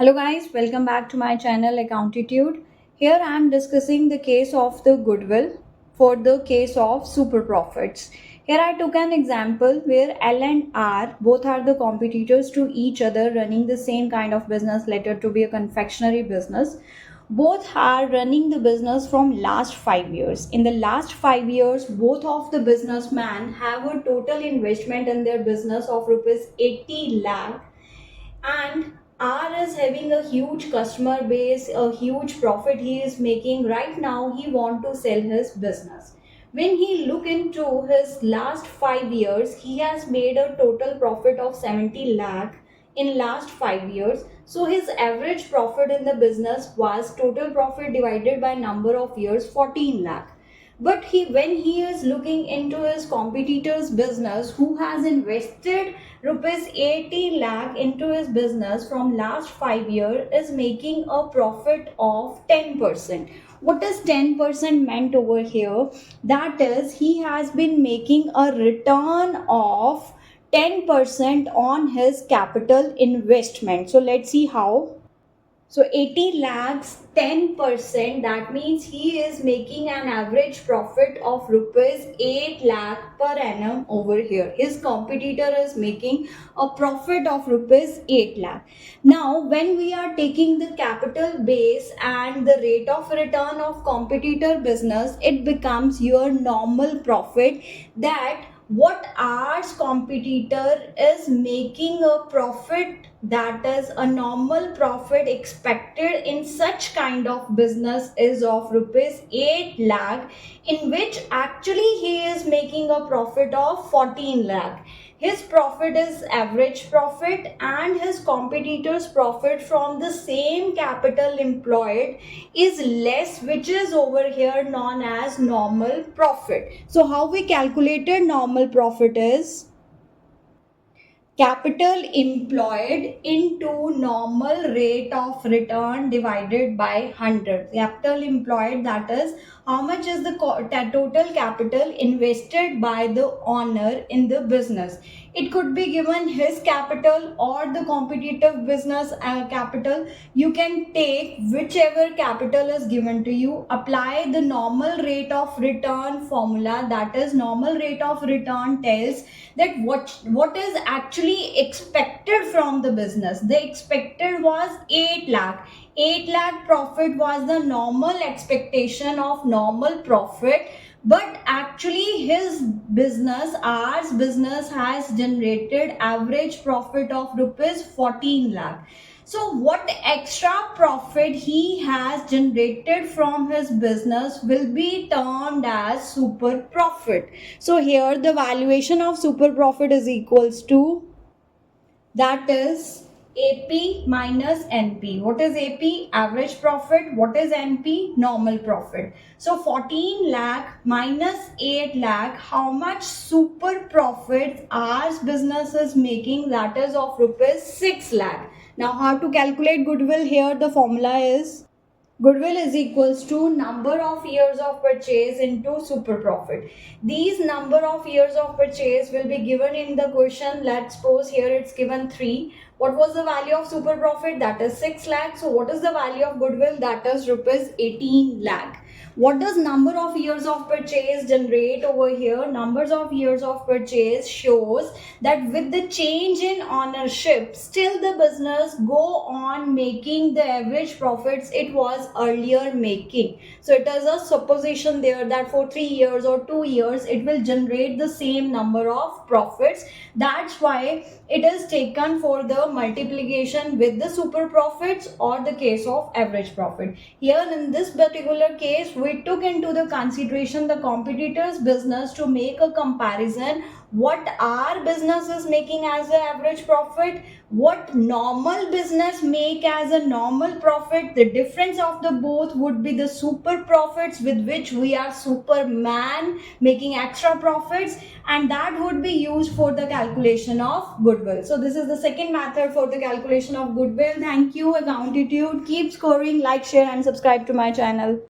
Hello guys, welcome back to my channel Accountitude. Here I am discussing the case of the goodwill for the case of super profits. Here I took an example where L and R both are the competitors to each other running the same kind of business, later to be a confectionery business. Both are running the business from last 5 years. In the last 5 years, both of the businessmen have a total investment in their business of rupees 80 lakh, and R is having a huge customer base, a huge profit he is making. Right now he want to sell his business. When he look into his last 5 years, he has made a total profit of 70 lakh in last 5 years. So his average profit in the business was total profit divided by number of years 14 lakh. But when he is looking into his competitor's business who has invested rupees 80 lakh into his business from last 5 years, is making a profit of 10%. What is 10% meant over here? That is, he has been making a return of 10% on his capital investment. So let's see how. So 80 lakhs, 10%, that means he is making an average profit of rupees 8 lakh per annum over here. His competitor is making a profit of rupees 8 lakh. Now, when we are taking the capital base and the rate of return of competitor business, it becomes your normal profit, that what ours competitor is making a profit, that is a normal profit expected in such kind of business is of rupees 8 lakh, in which actually he is making a profit of 14 lakh. His profit is average profit, and his competitor's profit from the same capital employed is less, which is over here known as normal profit. So how we calculated normal profit is capital employed into normal rate of return divided by 100. Capital employed, that is how much is the total capital invested by the owner in the business. It could be given his capital or the competitive business capital. You can take whichever capital is given to you, apply the normal rate of return formula. That is, normal rate of return tells that what is actually expected from the business. The expected was 8 lakh. 8 lakh profit was the normal expectation of normal profit, but actually his business, ours business, has generated average profit of rupees 14 lakh. So what extra profit he has generated from his business will be termed as super profit. So here the valuation of super profit is equals to, that is AP minus NP. What is AP? Average profit. What is NP? Normal profit. So 14 lakh minus 8 lakh, how much super profit ours business is making? That is of rupees 6 lakh. Now how to calculate goodwill? Here the formula is goodwill is equals to number of years of purchase into super profit. These number of years of purchase will be given in the question. Let's suppose here it's given 3. What was the value of super profit? That is 6 lakh. So what is the value of goodwill? That is rupees 18 lakh. What does number of years of purchase generate over here? Numbers of years of purchase shows that with the change in ownership, still the business go on making the average profits it was earlier making. So it is a supposition there that for 3 years or 2 years it will generate the same number of profits. That's why it is taken for the multiplication with the super profits or the case of average profit. Here in this particular case, we took into the consideration the competitor's business to make a comparison. What our business is making as an average profit, what normal business make as a normal profit. The difference of the both would be the super profits with which we are superman making extra profits, and that would be used for the calculation of goodwill. So this is the second method for the calculation of goodwill. Thank you, Accountitude. Keep scoring, like, share and subscribe to my channel.